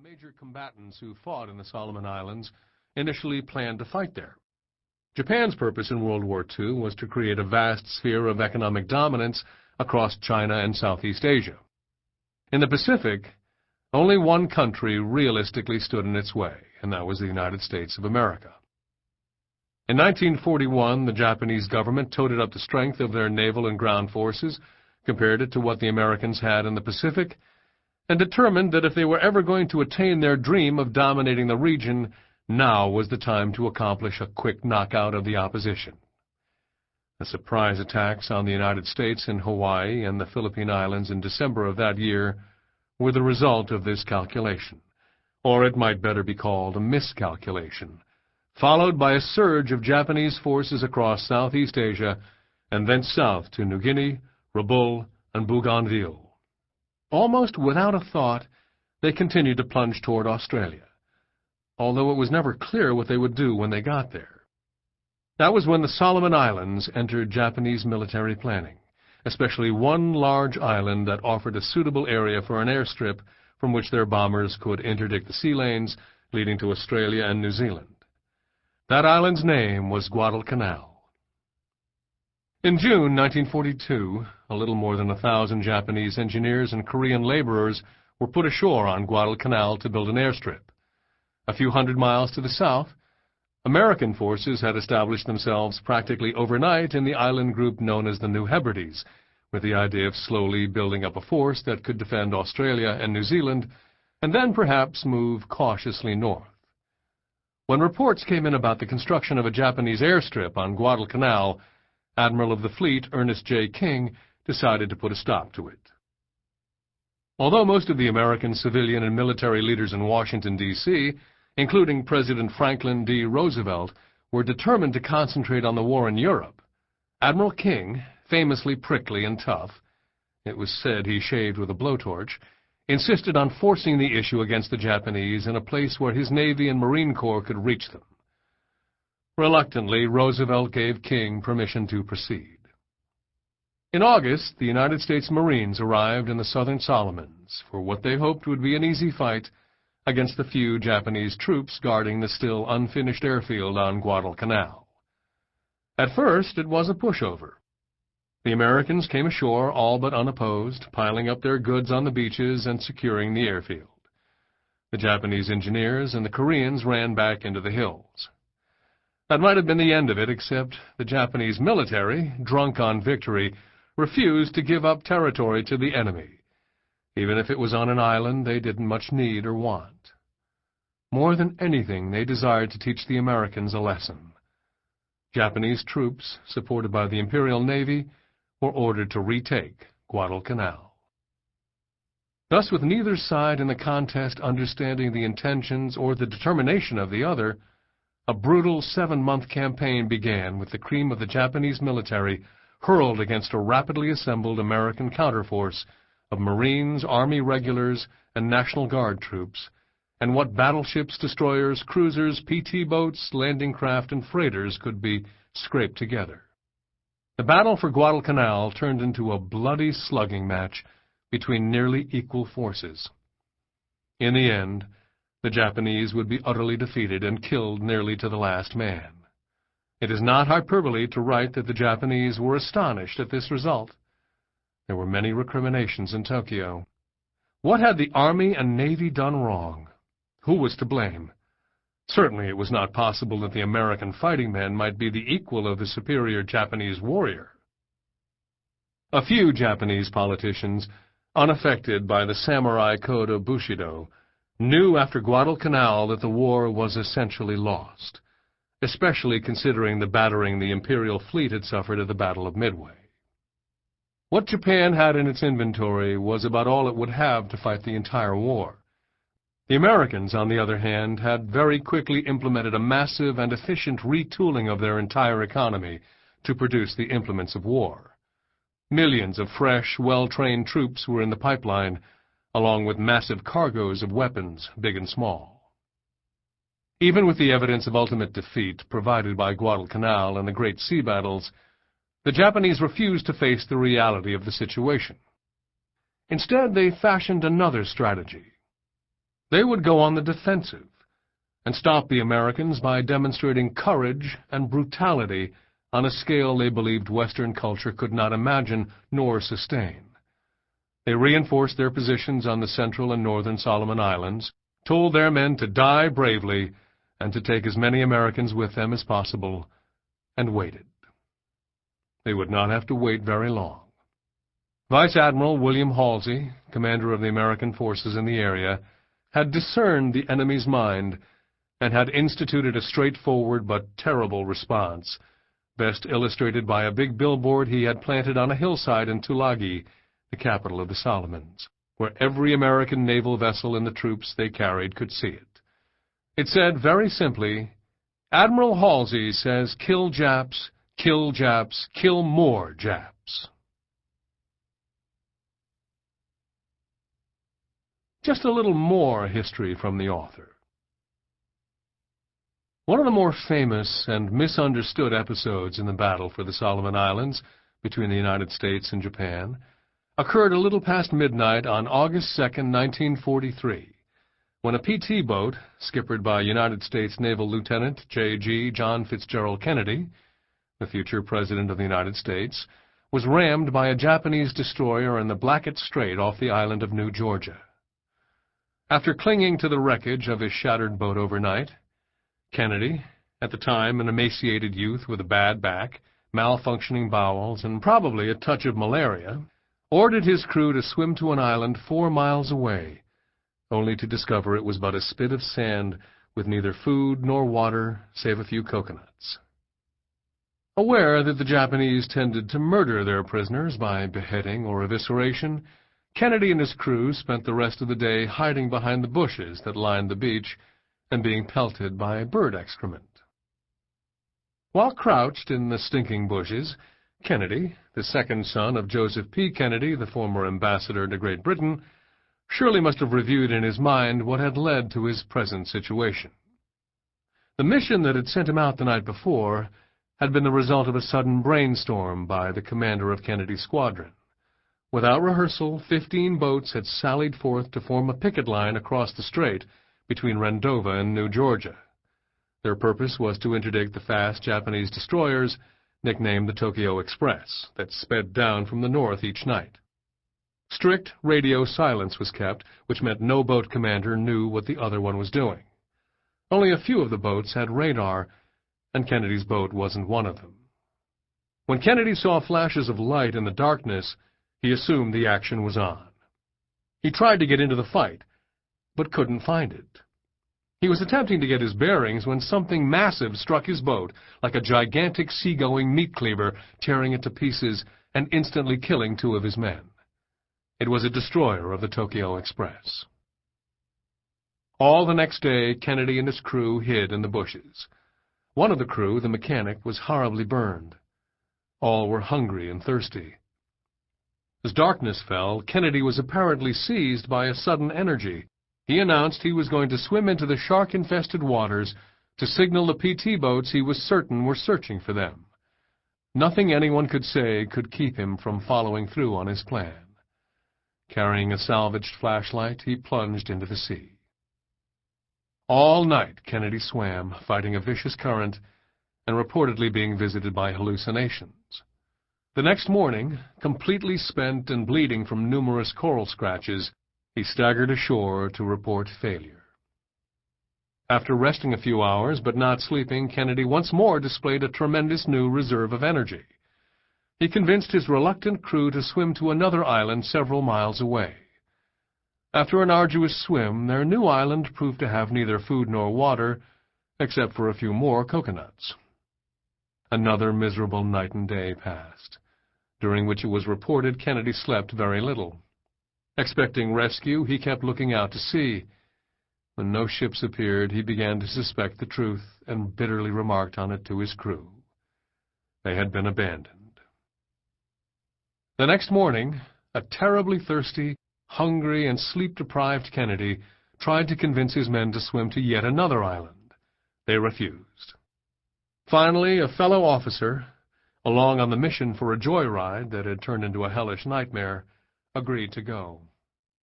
major combatants who fought in the Solomon Islands initially planned to fight there. Japan's purpose in World War II was to create a vast sphere of economic dominance across China and Southeast Asia. In the Pacific, only one country realistically stood in its way, and that was the United States of America. In 1941, the Japanese government toted up the strength of their naval and ground forces, compared it to what the Americans had in the Pacific, and determined that if they were ever going to attain their dream of dominating the region, now was the time to accomplish a quick knockout of the opposition. The surprise attacks on the United States in Hawaii and the Philippine Islands in December of that year were the result of this calculation, or it might better be called a miscalculation, followed by a surge of Japanese forces across Southeast Asia and thence south to New Guinea, Rabaul, and Bougainville. Almost without a thought, they continued to plunge toward Australia, although it was never clear what they would do when they got there. That was when the Solomon Islands entered Japanese military planning, especially one large island that offered a suitable area for an airstrip from which their bombers could interdict the sea lanes leading to Australia and New Zealand. That island's name was Guadalcanal. In June 1942, a little more than 1,000 Japanese engineers and Korean laborers were put ashore on Guadalcanal to build an airstrip. A few hundred miles to the south, American forces had established themselves practically overnight in the island group known as the New Hebrides, with the idea of slowly building up a force that could defend Australia and New Zealand, and then perhaps move cautiously north. When reports came in about the construction of a Japanese airstrip on Guadalcanal, Admiral of the Fleet Ernest J. King decided to put a stop to it. Although most of the American civilian and military leaders in Washington, D.C., including President Franklin D. Roosevelt, were determined to concentrate on the war in Europe, Admiral King, famously prickly and tough, it was said he shaved with a blowtorch, insisted on forcing the issue against the Japanese in a place where his Navy and Marine Corps could reach them. Reluctantly, Roosevelt gave King permission to proceed. In August, the United States Marines arrived in the Southern Solomons for what they hoped would be an easy fight against the few Japanese troops guarding the still unfinished airfield on Guadalcanal. At first, it was a pushover. The Americans came ashore all but unopposed, piling up their goods on the beaches and securing the airfield. The Japanese engineers and the Koreans ran back into the hills. That might have been the end of it, except the Japanese military, drunk on victory, refused to give up territory to the enemy, even if it was on an island they didn't much need or want. More than anything, they desired to teach the Americans a lesson. Japanese troops, supported by the Imperial Navy, were ordered to retake Guadalcanal. Thus, with neither side in the contest understanding the intentions or the determination of the other, a brutal 7-month campaign began with the cream of the Japanese military hurled against a rapidly assembled American counterforce of Marines, Army regulars, and National Guard troops, and what battleships, destroyers, cruisers, PT boats, landing craft, and freighters could be scraped together. The battle for Guadalcanal turned into a bloody slugging match between nearly equal forces. In the end, the Japanese would be utterly defeated and killed nearly to the last man. It is not hyperbole to write that the Japanese were astonished at this result. There were many recriminations in Tokyo. What had the Army and Navy done wrong? Who was to blame? Certainly it was not possible that the American fighting men might be the equal of the superior Japanese warrior. A few Japanese politicians, unaffected by the samurai code of Bushido, knew after Guadalcanal that the war was essentially lost, especially considering the battering the Imperial fleet had suffered at the Battle of Midway. What Japan had in its inventory was about all it would have to fight the entire war. The Americans, on the other hand, had very quickly implemented a massive and efficient retooling of their entire economy to produce the implements of war. Millions of fresh, well-trained troops were in the pipeline, along with massive cargoes of weapons, big and small. Even with the evidence of ultimate defeat provided by Guadalcanal and the great sea battles, the Japanese refused to face the reality of the situation. Instead, they fashioned another strategy. They would go on the defensive and stop the Americans by demonstrating courage and brutality on a scale they believed Western culture could not imagine nor sustain. They reinforced their positions on the central and northern Solomon Islands, told their men to die bravely and to take as many Americans with them as possible, and waited. They would not have to wait very long. Vice Admiral William Halsey, commander of the American forces in the area, had discerned the enemy's mind and had instituted a straightforward but terrible response, best illustrated by a big billboard he had planted on a hillside in Tulagi, the capital of the Solomons, where every American naval vessel in the troops they carried could see it. It said very simply, "Admiral Halsey says kill Japs, kill Japs, kill more Japs." Just a little more history from the author. One of the more famous and misunderstood episodes in the battle for the Solomon Islands between the United States and Japan occurred a little past midnight on August 2nd, 1943, when a PT boat, skippered by United States Naval Lieutenant J.G. John Fitzgerald Kennedy, the future President of the United States, was rammed by a Japanese destroyer in the Blackett Strait off the island of New Georgia. After clinging to the wreckage of his shattered boat overnight, Kennedy, at the time an emaciated youth with a bad back, malfunctioning bowels, and probably a touch of malaria, ordered his crew to swim to an island 4 miles away, only to discover it was but a spit of sand with neither food nor water save a few coconuts. Aware that the Japanese tended to murder their prisoners by beheading or evisceration, Kennedy and his crew spent the rest of the day hiding behind the bushes that lined the beach and being pelted by bird excrement. While crouched in the stinking bushes, Kennedy, the second son of Joseph P. Kennedy, the former ambassador to Great Britain, surely must have reviewed in his mind what had led to his present situation. The mission that had sent him out the night before had been the result of a sudden brainstorm by the commander of Kennedy's squadron. Without rehearsal, 15 boats had sallied forth to form a picket line across the strait between Rendova and New Georgia. Their purpose was to interdict the fast Japanese destroyers, nicknamed the Tokyo Express, that sped down from the north each night. Strict radio silence was kept, which meant no boat commander knew what the other one was doing. Only a few of the boats had radar, and Kennedy's boat wasn't one of them. When Kennedy saw flashes of light in the darkness, he assumed the action was on. He tried to get into the fight, but couldn't find it. He was attempting to get his bearings when something massive struck his boat, like a gigantic seagoing meat cleaver, tearing it to pieces and instantly killing 2 of his men. It was a destroyer of the Tokyo Express. All the next day, Kennedy and his crew hid in the bushes. One of the crew, the mechanic, was horribly burned. All were hungry and thirsty. As darkness fell, Kennedy was apparently seized by a sudden energy. He announced he was going to swim into the shark-infested waters to signal the PT boats he was certain were searching for them. Nothing anyone could say could keep him from following through on his plan. Carrying a salvaged flashlight, he plunged into the sea. All night Kennedy swam, fighting a vicious current, and reportedly being visited by hallucinations. The next morning, completely spent and bleeding from numerous coral scratches, he staggered ashore to report failure. After resting a few hours but not sleeping, Kennedy once more displayed a tremendous new reserve of energy. He convinced his reluctant crew to swim to another island several miles away. After an arduous swim, their new island proved to have neither food nor water, except for a few more coconuts. Another miserable night and day passed, during which it was reported Kennedy slept very little. Expecting rescue, he kept looking out to sea. When no ships appeared, he began to suspect the truth and bitterly remarked on it to his crew. They had been abandoned. The next morning, a terribly thirsty, hungry, and sleep-deprived Kennedy tried to convince his men to swim to yet another island. They refused. Finally, a fellow officer, along on the mission for a joyride that had turned into a hellish nightmare, agreed to go.